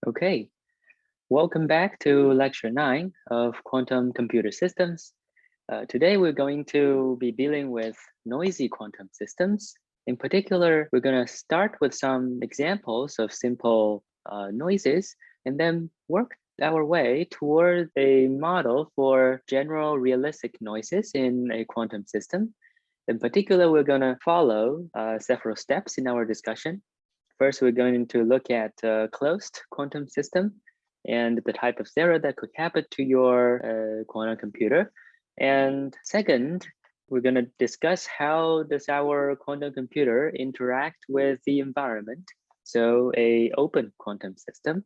Okay, welcome back to Lecture 9 of Quantum Computer Systems. Today we're going to be dealing with noisy quantum systems. In particular, we're going to start with some examples of simple noises and then work our way toward a model for general realistic noises in a quantum system. In particular, we're going to follow several steps in our discussion. First, we're going to look at a closed quantum system and the type of error that could happen to your quantum computer. And second, we're going to discuss how does our quantum computer interact with the environment, so an open quantum system.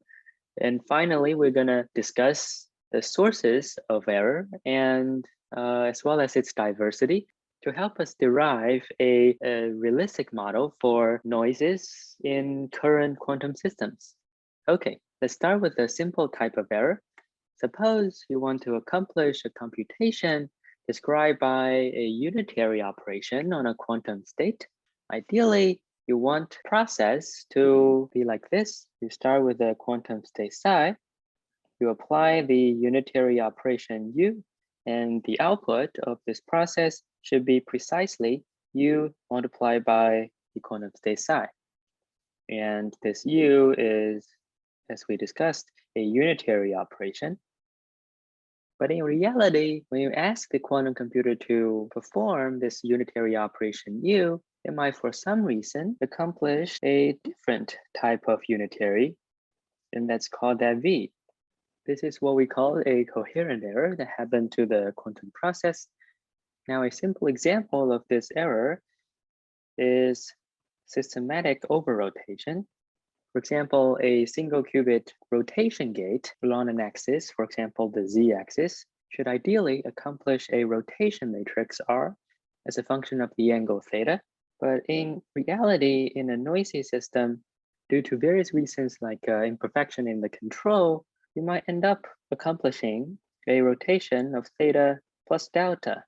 And finally, we're going to discuss the sources of error and as well as its diversity, to help us derive a realistic model for noises in current quantum systems. Okay, let's start with a simple type of error. Suppose you want to accomplish a computation described by a unitary operation on a quantum state. Ideally, you want process to be like this. You start with a quantum state psi. You apply the unitary operation U, and the output of this process should be precisely U multiplied by the quantum state psi. And this U is, as we discussed, a unitary operation. But in reality, when you ask the quantum computer to perform this unitary operation U, it might, for some reason, accomplish a different type of unitary, and that's called that V. This is what we call a coherent error that happened to the quantum process. Now, a simple example of this error is systematic over-rotation. For example, a single qubit rotation gate along an axis, for example, the z-axis, should ideally accomplish a rotation matrix R as a function of the angle theta. But in reality, in a noisy system, due to various reasons like imperfection in the control, you might end up accomplishing a rotation of theta plus delta,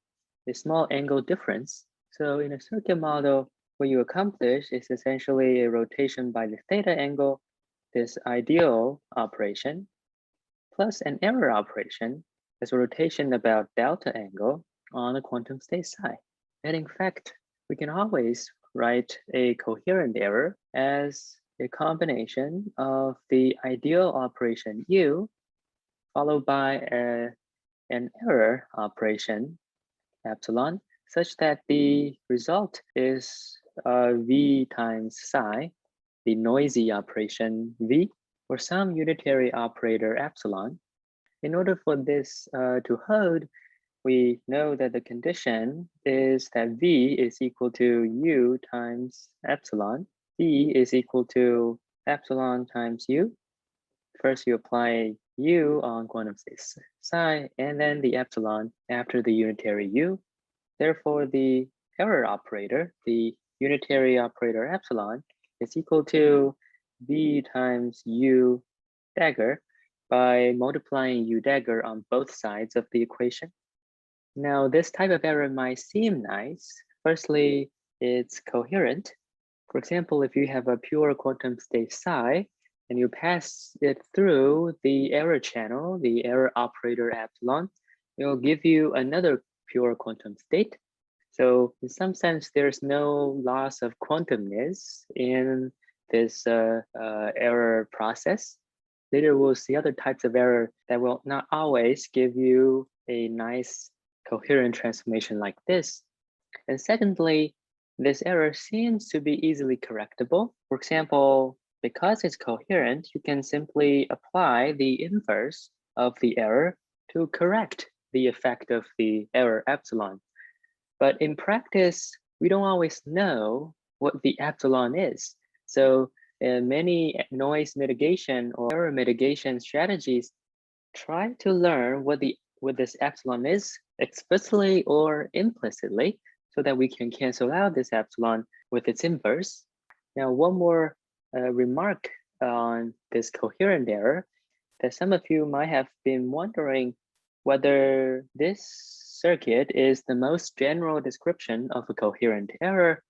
a small angle difference. So in a circuit model, what you accomplish is essentially a rotation by the theta angle, this ideal operation, plus an error operation as a rotation about delta angle on a quantum state psi. And in fact, we can always write a coherent error as a combination of the ideal operation U followed by an error operation epsilon, such that the result is V times psi, the noisy operation V, or some unitary operator epsilon. In order for this to hold, we know that the condition is that V is equal to U times epsilon. V is equal to epsilon times U. First, you apply U on quantum state psi, and then the epsilon after the unitary U. Therefore, the error operator, the unitary operator epsilon, is equal to V times U dagger by multiplying U dagger on both sides of the equation. Now, this type of error might seem nice. Firstly, it's coherent. For example, if you have a pure quantum state psi and you pass it through the error channel, the error operator epsilon, it will give you another pure quantum state. So in some sense, there's no loss of quantumness in this error process. Later, we'll see other types of error that will not always give you a nice coherent transformation like this. And secondly, this error seems to be easily correctable. For example, because it's coherent, you can simply apply the inverse of the error to correct the effect of the error epsilon. But in practice, we don't always know what the epsilon is. So many noise mitigation or error mitigation strategies try to learn what this epsilon is explicitly or implicitly, so that we can cancel out this epsilon with its inverse. Now, one more remark on this coherent error, that some of you might have been wondering whether this circuit is the most general description of a coherent error,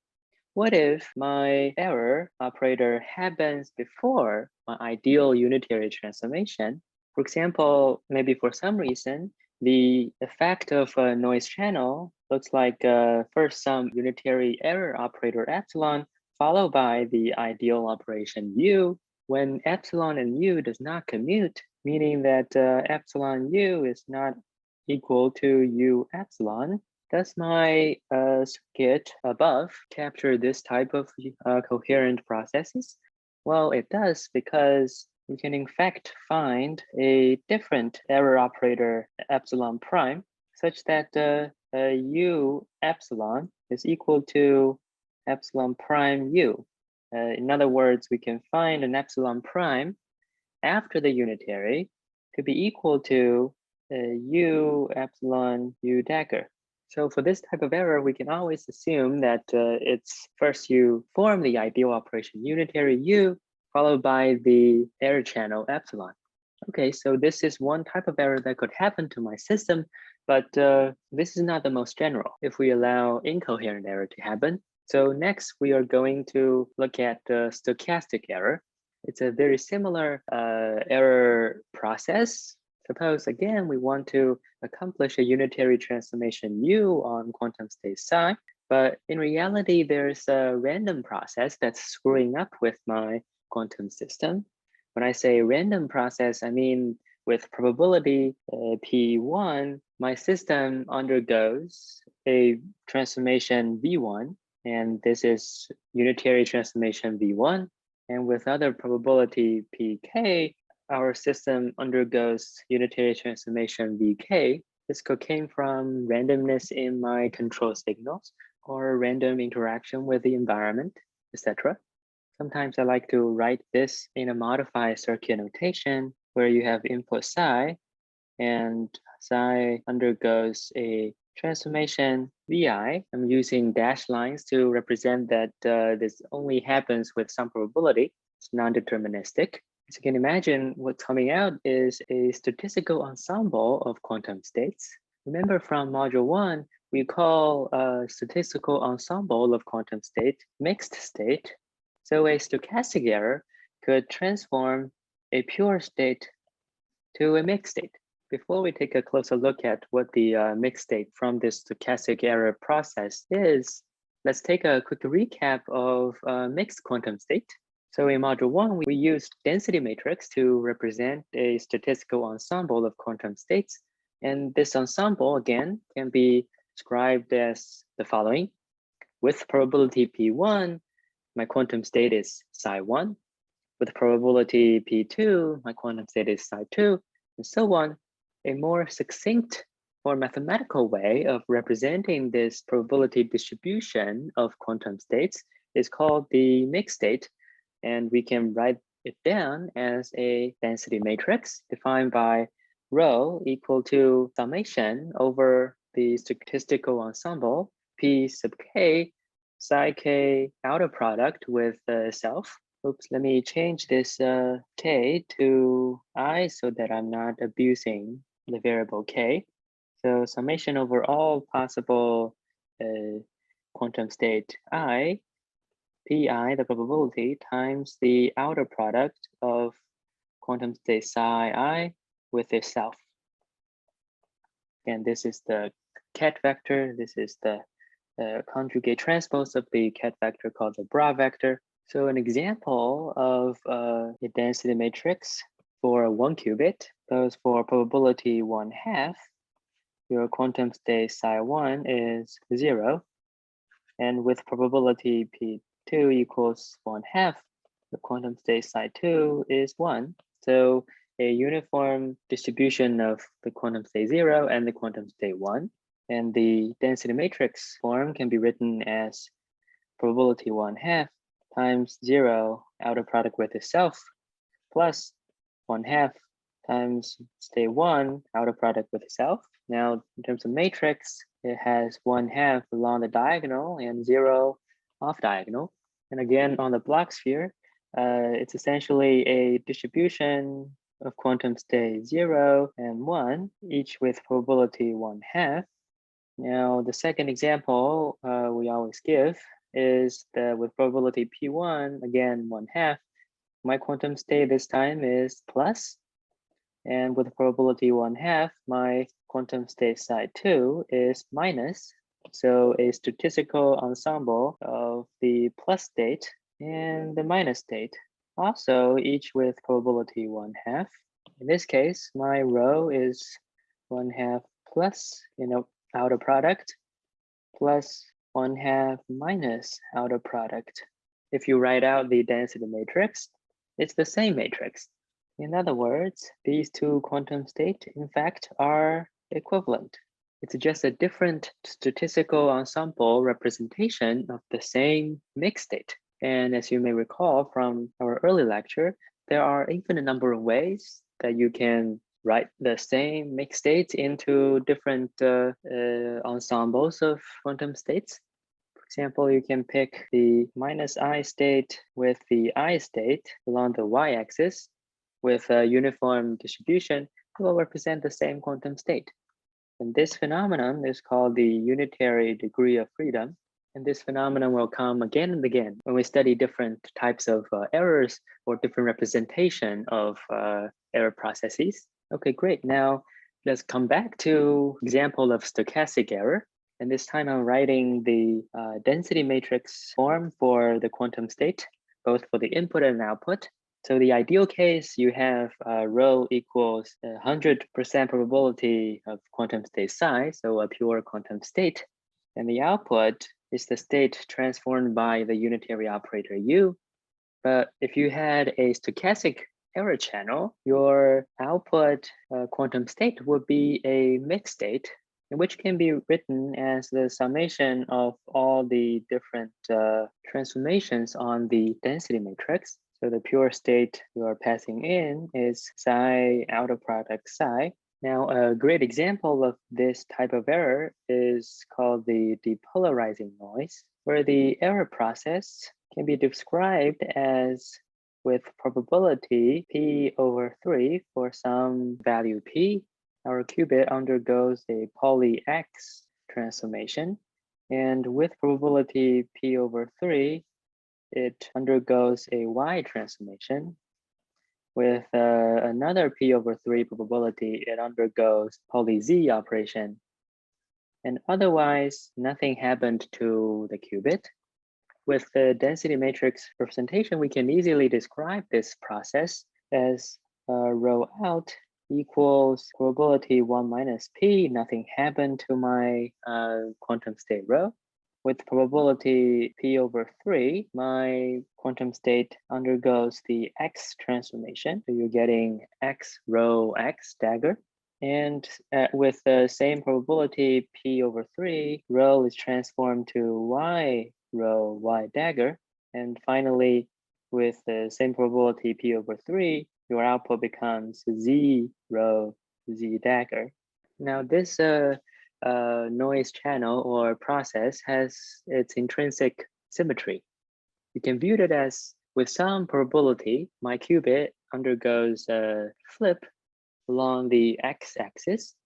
what if my error operator happens before my ideal unitary transformation? For example, maybe for some reason, the effect of a noise channel looks like first some unitary error operator epsilon, followed by the ideal operation u, when epsilon and u does not commute, meaning that epsilon u is not equal to u epsilon. Does my circuit above capture this type of coherent processes? Well, it does, because we can in fact find a different error operator epsilon prime such that u epsilon is equal to epsilon prime u. In other words, we can find an epsilon prime after the unitary to be equal to u epsilon u dagger. So for this type of error, we can always assume that it's first you form the ideal operation unitary u, followed by the error channel epsilon. Okay, so this is one type of error that could happen to my system, but this is not the most general if we allow incoherent error to happen. So next, we are going to look at stochastic error. It's a very similar error process. Suppose, again, we want to accomplish a unitary transformation u on quantum state psi, but in reality, there's a random process that's screwing up with my quantum system. When I say random process, I mean with probability P1, my system undergoes a transformation V1, and this is unitary transformation V1. And with other probability Pk, our system undergoes unitary transformation Vk. This came from randomness in my control signals or random interaction with the environment, etc. Sometimes I like to write this in a modified circuit notation where you have input psi and psi undergoes a transformation Vi. I'm using dashed lines to represent that this only happens with some probability. It's non-deterministic. As you can imagine, what's coming out is a statistical ensemble of quantum states. Remember from module 1, we call a statistical ensemble of quantum state mixed state. So a stochastic error could transform a pure state to a mixed state. Before we take a closer look at what the mixed state from this stochastic error process is, let's take a quick recap of mixed quantum state. So in module 1, we used density matrix to represent a statistical ensemble of quantum states. And this ensemble, again, can be described as the following. With probability P1, my quantum state is psi1. With probability P2, my quantum state is psi2, and so on. A more succinct, more mathematical way of representing this probability distribution of quantum states is called the mixed state. And we can write it down as a density matrix defined by rho equal to summation over the statistical ensemble P sub k psi k outer product with self. Oops, let me change this k to I so that I'm not abusing the variable k. So summation over all possible quantum state I, pi, the probability, times the outer product of quantum state psi I with itself. And this is the ket vector. This is the conjugate transpose of the ket vector called the bra vector. So an example of a density matrix for 1 qubit goes for probability 1/2. Your quantum state psi1 is 0. And with probability P2 equals 1/2, the quantum state psi2 is 1. So a uniform distribution of the quantum state 0 and the quantum state 1. And the density matrix form can be written as probability 1/2 times 0 outer product with itself plus 1/2 times state 1 outer product with itself. Now, in terms of matrix, it has 1/2 along the diagonal and 0 off diagonal. And again, on the Bloch sphere, it's essentially a distribution of quantum state 0 and 1, each with probability 1/2. Now, the second example we always give is with probability P1, again, 1/2. My quantum state this time is plus. And with probability 1/2, my quantum state side 2 is minus. So a statistical ensemble of the plus state and the minus state, also each with probability 1/2. In this case, my rho is 1/2 plus outer product plus 1/2 minus outer product. If you write out the density matrix, it's the same matrix. In other words, these two quantum states, in fact, are equivalent. It's just a different statistical ensemble representation of the same mixed state. And as you may recall from our early lecture, there are infinite number of ways that you can write the same mixed states into different ensembles of quantum states. For example, you can pick the minus I state with the I state along the y-axis with a uniform distribution. It will represent the same quantum state. And this phenomenon is called the unitary degree of freedom. And this phenomenon will come again and again when we study different types of errors or different representation of error processes. Okay, great. Now let's come back to example of stochastic error. And this time I'm writing the density matrix form for the quantum state, both for the input and output. So the ideal case, you have rho equals 100% probability of quantum state psi, so a pure quantum state. And the output is the state transformed by the unitary operator U. But if you had a stochastic error channel, your output quantum state would be a mixed state, which can be written as the summation of all the different transformations on the density matrix. So the pure state you are passing in is psi outer product psi. Now, a great example of this type of error is called the depolarizing noise, where the error process can be described as with probability p/3 for some value p, our qubit undergoes a poly X transformation, and with probability p/3, it undergoes a Y transformation. With another p/3 probability, it undergoes poly Z operation. And otherwise, nothing happened to the qubit. With the density matrix representation, we can easily describe this process as rho out equals probability 1 minus p, nothing happened to my quantum state rho. With probability p/3, my quantum state undergoes the X transformation. So you're getting X rho X dagger. And with the same probability p/3, rho is transformed to Y rho Y dagger. And finally, with the same probability p/3, your output becomes Z rho Z dagger. Now this noise channel or process has its intrinsic symmetry. You can view it as with some probability, my qubit undergoes a flip along the x-axis.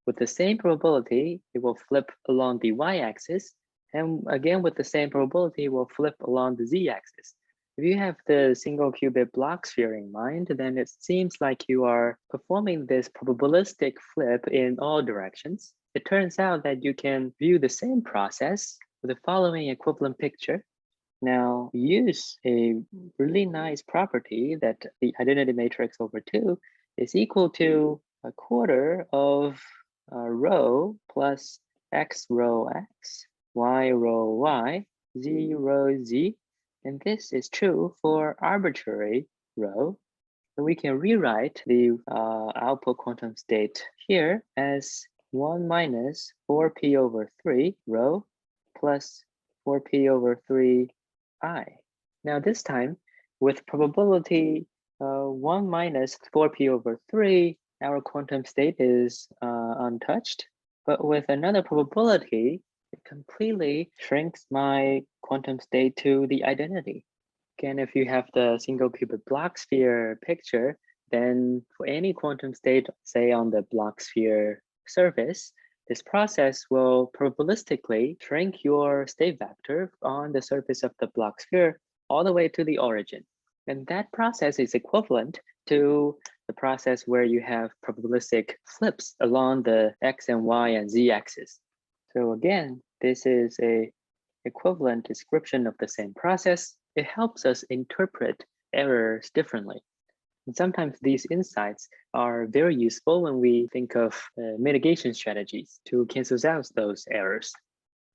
With the same probability, it will flip along the y-axis. And again, with the same probability, it will flip along the z-axis. If you have the single qubit block sphere in mind, then it seems like you are performing this probabilistic flip in all directions. It turns out that you can view the same process with the following equivalent picture. Now, use a really nice property that the identity matrix over 2 is equal to a quarter of rho plus x rho x, y rho y, z rho z. And this is true for arbitrary rho. So we can rewrite the output quantum state here as 1 minus 4p/3 rho plus 4p/3 I. Now this time, with probability 1 minus 4p/3, our quantum state is untouched. But with another probability, it completely shrinks my quantum state to the identity. Again, if you have the single qubit block sphere picture, then for any quantum state, say on the block sphere surface, This process will probabilistically shrink your state vector on the surface of the Bloch sphere all the way to the origin. And that process is equivalent to the process where you have probabilistic flips along the x and y and z axis. So again, this is a equivalent description of the same process. It helps us interpret errors differently. And sometimes these insights are very useful when we think of mitigation strategies to cancel out those errors.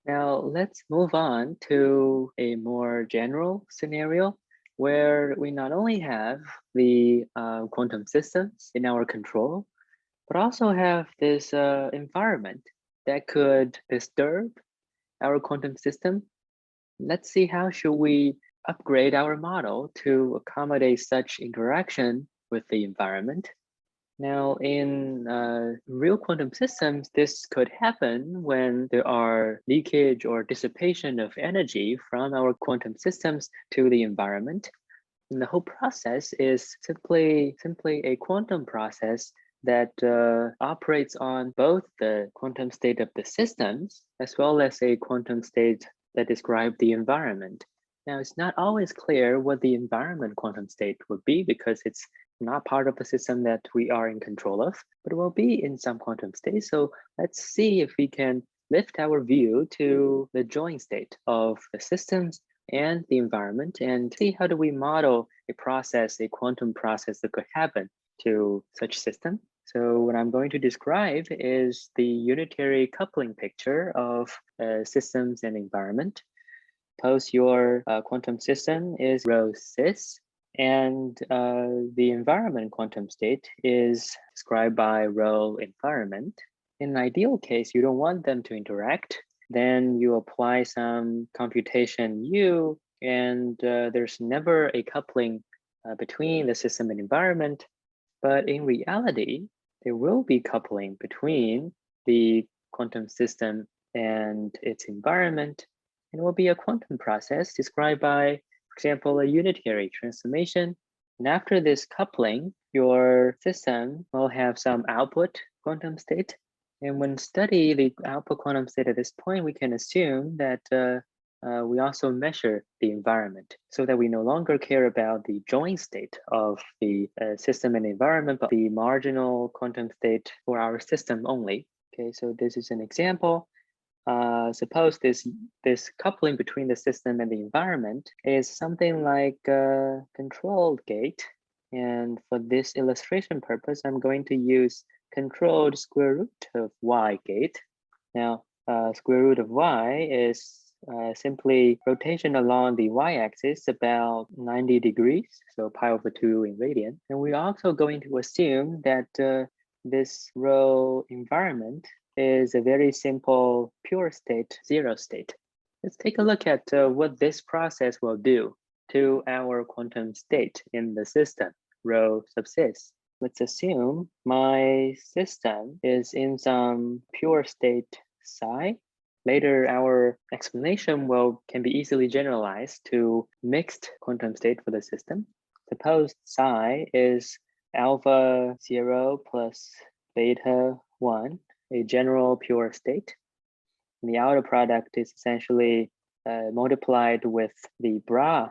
Now let's move on to a more general scenario where we not only have the quantum systems in our control, but also have this environment that could disturb our quantum system. Let's see how should we upgrade our model to accommodate such interaction with the environment. Now, in real quantum systems, this could happen when there are leakage or dissipation of energy from our quantum systems to the environment. And the whole process is simply a quantum process that operates on both the quantum state of the systems as well as a quantum state that describe the environment. Now, it's not always clear what the environment quantum state would be because it's not part of the system that we are in control of, but it will be in some quantum state. So let's see if we can lift our view to the joint state of the systems and the environment and see how do we model a process, a quantum process that could happen to such system. So what I'm going to describe is the unitary coupling picture of systems and environment. Suppose your quantum system is rho cis, and the environment quantum state is described by rho environment. In an ideal case, you don't want them to interact. Then you apply some computation U, and there's never a coupling between the system and environment. But in reality, there will be coupling between the quantum system and its environment. And it will be a quantum process described by, for example, a unitary transformation. And after this coupling, your system will have some output quantum state. And when study the output quantum state at this point, we can assume that we also measure the environment so that we no longer care about the joint state of the system and environment, but the marginal quantum state for our system only. Okay, so this is an example. Suppose this coupling between the system and the environment is something like a controlled gate. And for this illustration purpose, I'm going to use controlled square root of y gate. Now, square root of y is simply rotation along the y-axis about 90 degrees, so pi over 2 in radian. And we're also going to assume that this rho environment is a very simple pure state, zero state. Let's take a look at what this process will do to our quantum state in the system, rho sub cis. Let's assume my system is in some pure state psi. Later, our explanation can be easily generalized to mixed quantum state for the system. Suppose psi is alpha 0 plus beta 1, a general pure state. And the outer product is essentially multiplied with the bra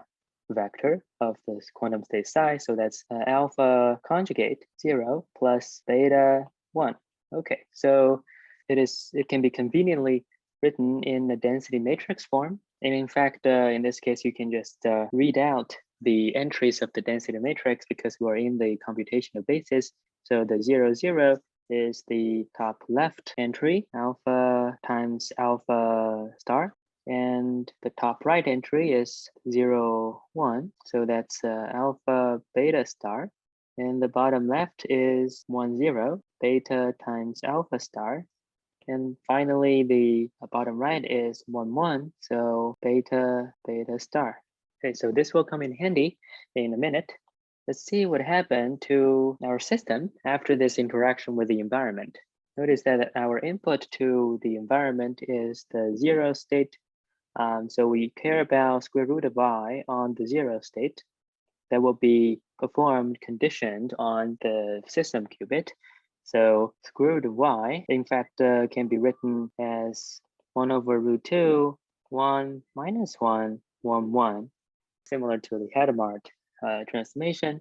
vector of this quantum state psi. So that's alpha conjugate 0 plus beta 1. Okay, so it can be conveniently written in the density matrix form. And in fact, in this case, you can just read out the entries of the density matrix because we're in the computational basis. So the 0, 0 is the top left entry, alpha times alpha star. And the top right entry is 0, 1. So that's alpha beta star. And the bottom left is 1, 0, beta times alpha star. And finally, the bottom right is 1, 1, so beta, beta star. Okay, so this will come in handy in a minute. Let's see what happened to our system after this interaction with the environment. Notice that our input to the environment is the 0 state. So we care about square root of y on the 0 state. That will be performed conditioned on the system qubit. So square root of y, in fact, can be written as 1 over root 2, 1 minus 1, 1, 1, similar to the Hadamard transformation.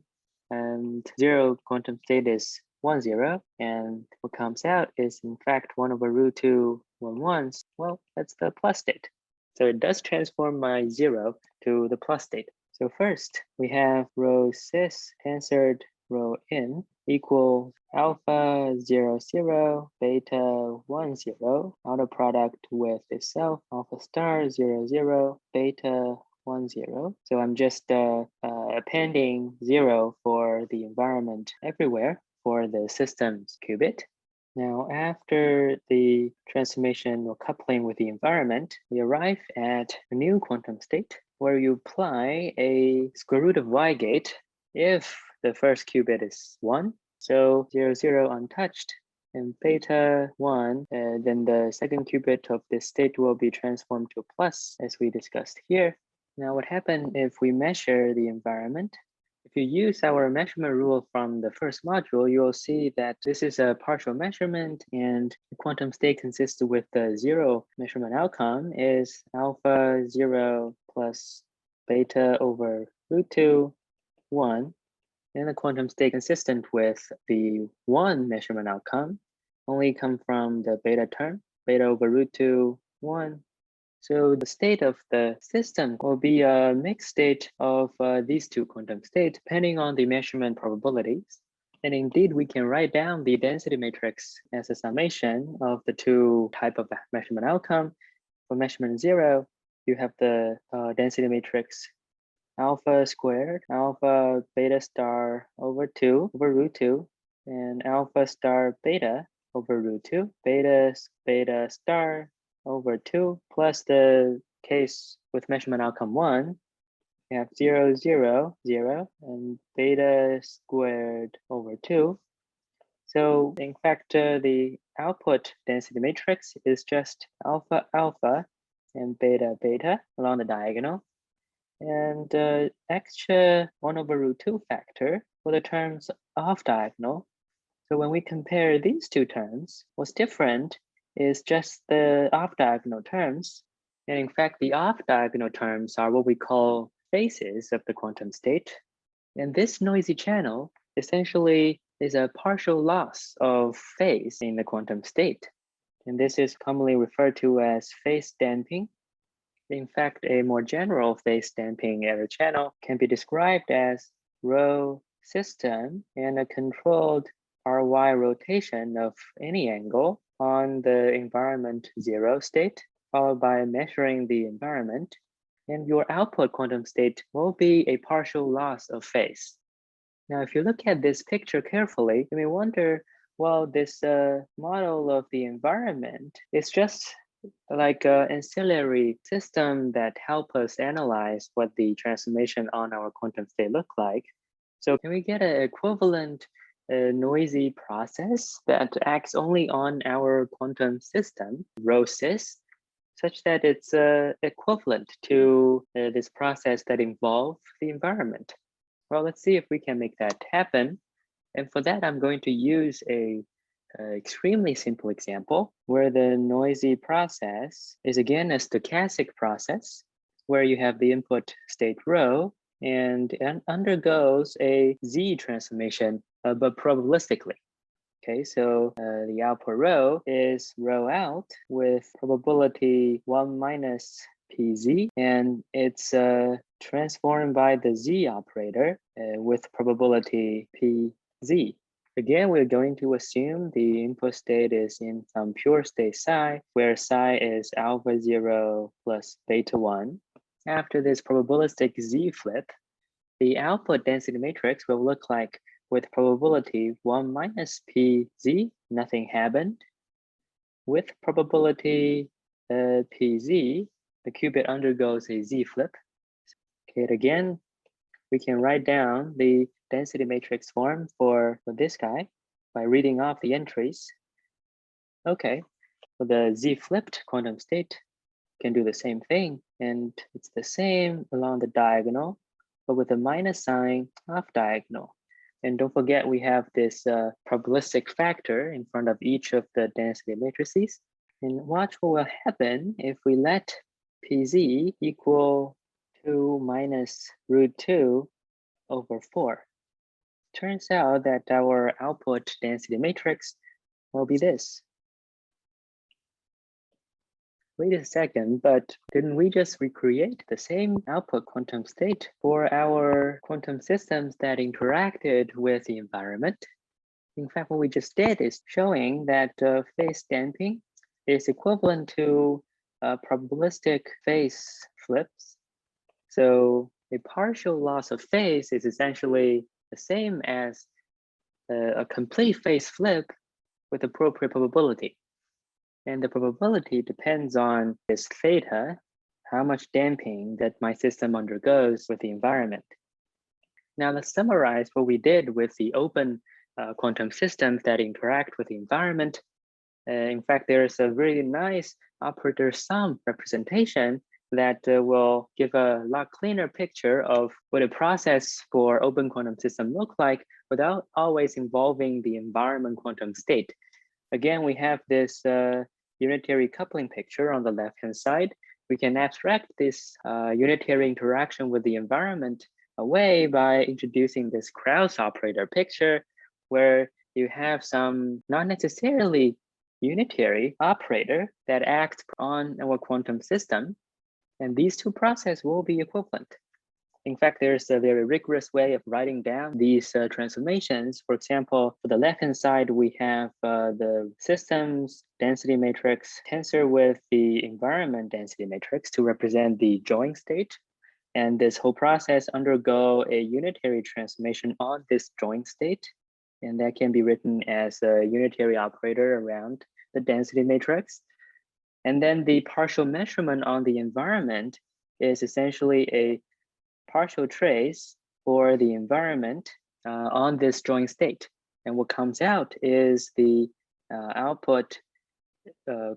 And 0 quantum state is 1, 0. And what comes out is, in fact, 1 over root 2, 1, 1. Well, that's the plus state. So it does transform my 0 to the plus state. So first, we have rho cis tensor rho in equals alpha 0, 0, beta 1, 0, outer product with itself, alpha star 0, 0, beta 1, 0. So I'm just appending 0 for the environment everywhere for the system's qubit. Now, after the transformation or coupling with the environment, we arrive at a new quantum state where you apply a square root of y gate if the first qubit is 1. So 0, 0 untouched, and beta 1, then the second qubit of this state will be transformed to a plus, as we discussed here. Now, what happens if we measure the environment? If you use our measurement rule from the first module, you will see that this is a partial measurement, and the quantum state consistent with the 0 measurement outcome is alpha 0 plus beta over root 2, 1. And the quantum state consistent with the 1 measurement outcome only come from the beta term, beta over root 2, 1. So the state of the system will be a mixed state of these two quantum states, depending on the measurement probabilities. And indeed, we can write down the density matrix as a summation of the two type of measurement outcome. For measurement 0, you have the density matrix alpha squared, alpha beta star over 2 over root 2, and alpha star beta over root 2, beta star over 2, plus the case with measurement outcome 1, we have 0, 0, 0, and beta squared over 2. So in fact, the output density matrix is just alpha, alpha, and beta, beta along the diagonal, and extra 1 over root 2 factor for the terms off diagonal. So when we compare these two terms, what's different is just the off-diagonal terms. And in fact, the off-diagonal terms are what we call phases of the quantum state. And this noisy channel essentially is a partial loss of phase in the quantum state. And this is commonly referred to as phase damping. In fact, a more general phase damping error channel can be described as rho system and a controlled Ry rotation of any angle on the environment 0 state, followed by measuring the environment, and your output quantum state will be a partial loss of phase. Now, if you look at this picture carefully, you may wonder, well, this model of the environment is just like an ancillary system that help us analyze what the transformation on our quantum state look like. So can we get an equivalent noisy process that acts only on our quantum system, rho cis, such that it's equivalent to this process that involves the environment? Well, let's see if we can make that happen. And for that, I'm going to use a extremely simple example where the noisy process is again a stochastic process where you have the input state rho and undergoes a Z transformation, but probabilistically. Okay, so the output rho is rho out with probability 1 minus PZ, and it's transformed by the Z operator with probability PZ. Again, we're going to assume the input state is in some pure state psi, where psi is alpha 0 plus beta 1. After this probabilistic Z flip, the output density matrix will look like with probability 1 minus PZ, nothing happened. With probability PZ, the qubit undergoes a Z flip. Okay, again, we can write down the density matrix form for this guy by reading off the entries. Okay, so the Z flipped quantum state can do the same thing, and it's the same along the diagonal, but with a minus sign off diagonal. And don't forget, we have this probabilistic factor in front of each of the density matrices. And watch what will happen if we let PZ equal 2 minus root 2 over 4. Turns out that our output density matrix will be this. Wait a second, but didn't we just recreate the same output quantum state for our quantum systems that interacted with the environment? In fact, what we just did is showing that phase damping is equivalent to probabilistic phase flips. So a partial loss of phase is essentially the same as a complete phase flip with appropriate probability. And the probability depends on this theta, how much damping that my system undergoes with the environment. Now let's summarize what we did with the open quantum systems that interact with the environment. In fact, there's a really nice operator sum representation that will give a lot cleaner picture of what a process for open quantum system look like without always involving the environment quantum state. Again, we have this unitary coupling picture on the left-hand side. We can abstract this unitary interaction with the environment away by introducing this Krauss operator picture, where you have some not necessarily unitary operator that acts on our quantum system, and these two processes will be equivalent. In fact, there's a very rigorous way of writing down these transformations. For example, for the left-hand side, we have the systems density matrix tensor with the environment density matrix to represent the joint state. And this whole process undergo a unitary transformation on this joint state. And that can be written as a unitary operator around the density matrix. And then the partial measurement on the environment is essentially a partial trace for the environment on this joint state. And what comes out is the output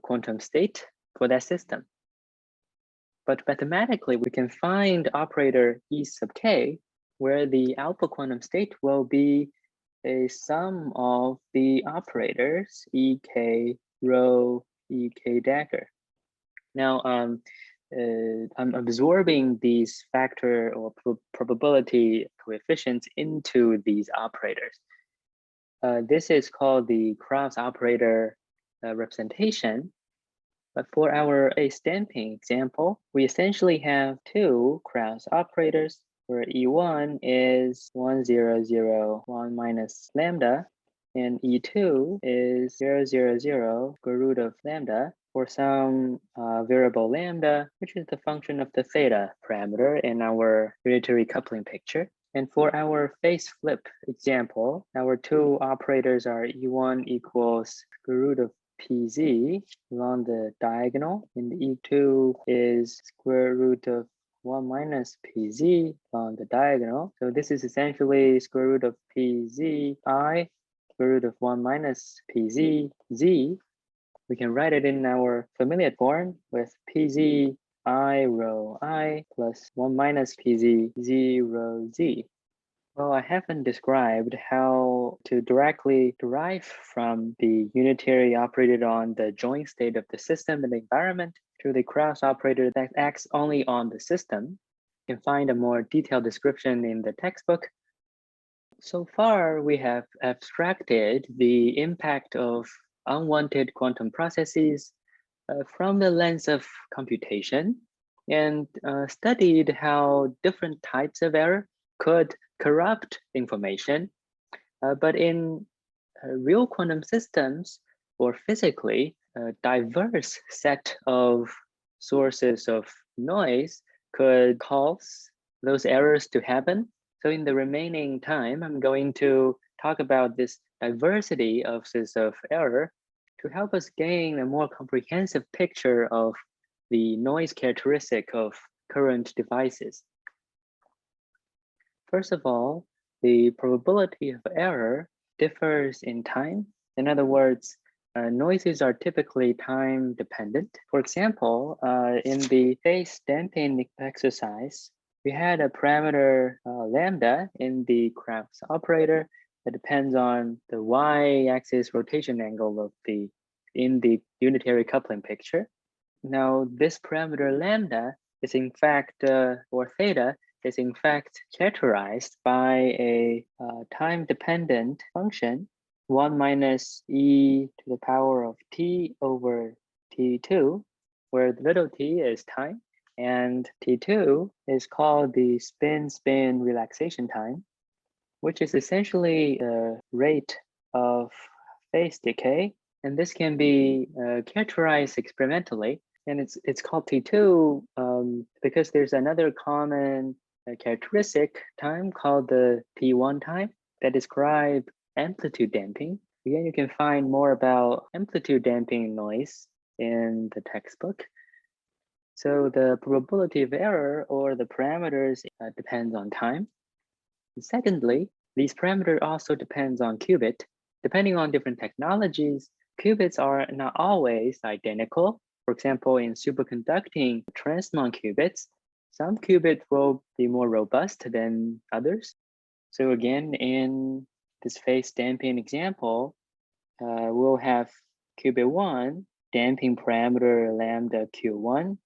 quantum state for that system. But mathematically, we can find operator E sub k, where the output quantum state will be a sum of the operators ek rho ek dagger. Now, I'm absorbing these factor or probability coefficients into these operators. This is called the Krauss operator representation. But for our ace damping example, we essentially have two Krauss operators where E1 is 1, 0, 0, 1 minus lambda, and E2 is 0, 0, 0, square root of lambda for some variable lambda, which is the function of the theta parameter in our unitary coupling picture. And for our phase flip example, our two operators are E1 equals square root of PZ along the diagonal, and E2 is square root of 1 minus PZ along the diagonal. So this is essentially square root of PZ I, square root of 1 minus PZ Z. We can write it in our familiar form with PZ I rho I plus 1 minus PZ Z rho Z. Well, I haven't described how to directly derive from the unitary operated on the joint state of the system and the environment to the Krauss operator that acts only on the system. You can find a more detailed description in the textbook. So far, we have abstracted the impact of unwanted quantum processes from the lens of computation and studied how different types of error could corrupt information. But in real quantum systems or physically, a diverse set of sources of noise could cause those errors to happen. So in the remaining time, I'm going to talk about this diversity of sources of error to help us gain a more comprehensive picture of the noise characteristic of current devices. First of all, the probability of error differs in time. In other words, noises are typically time dependent. For example, in the phase damping exercise, We had a parameter lambda in the Krauss operator that depends on the y-axis rotation angle of in the unitary coupling picture. Now, this parameter lambda is in fact, or theta, is in fact characterized by a time-dependent function, 1 minus e to the power of t over t2, where the little t is time, and t2 is called the spin-spin relaxation time, which is essentially the rate of phase decay. And this can be characterized experimentally. And it's called T2 because there's another common characteristic time called the T1 time that describe amplitude damping. Again, you can find more about amplitude damping noise in the textbook. So the probability of error or the parameters depends on time. And secondly, these parameters also depends on qubit. Depending on different technologies, qubits are not always identical. For example, in superconducting transmon qubits, some qubits will be more robust than others. So again, in this phase damping example, we'll have qubit 1 damping parameter lambda q1.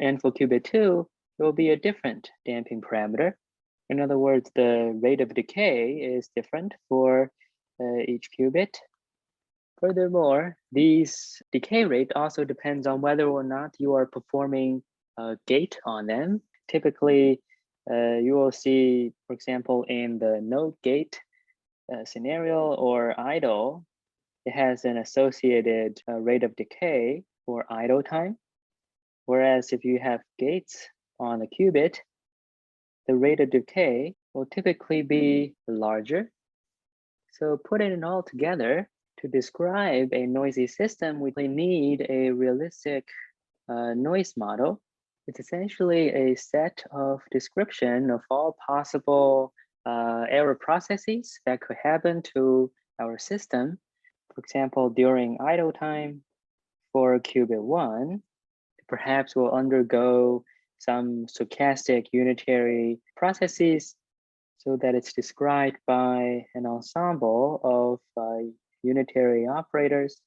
And for qubit 2, it will be a different damping parameter. In other words, the rate of decay is different for each qubit. Furthermore, these decay rate also depends on whether or not you are performing a gate on them. Typically, you will see, for example, in the node gate scenario or idle, it has an associated rate of decay for idle time. Whereas if you have gates on a qubit, the rate of decay will typically be larger. So putting it all together, to describe a noisy system, we need a realistic noise model. It's essentially a set of description of all possible error processes that could happen to our system. For example, during idle time for qubit 1, perhaps we'll undergo some stochastic unitary processes so that it's described by an ensemble of unitary operators,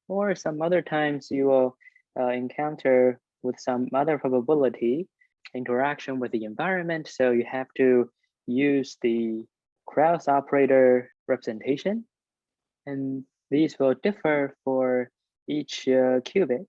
or some other times you will encounter with some other probability interaction with the environment. So you have to use the Krauss operator representation. And these will differ for each qubit.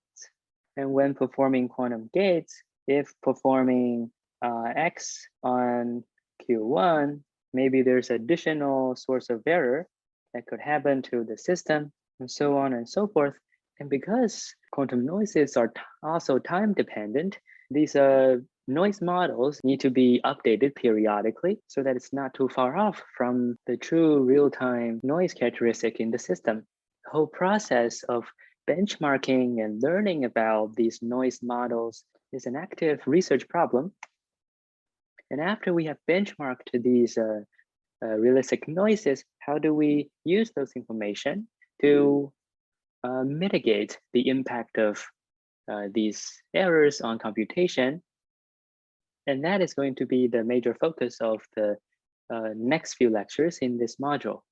And when performing quantum gates, if performing X on Q1, maybe there's additional source of error that could happen to the system, and so on and so forth. And because quantum noises are also time dependent, these noise models need to be updated periodically so that it's not too far off from the true real-time noise characteristic in the system. The whole process of benchmarking and learning about these noise models is an active research problem. And after we have benchmarked these realistic noises, how do we use those information to mitigate the impact of these errors on computation? And that is going to be the major focus of the next few lectures in this module.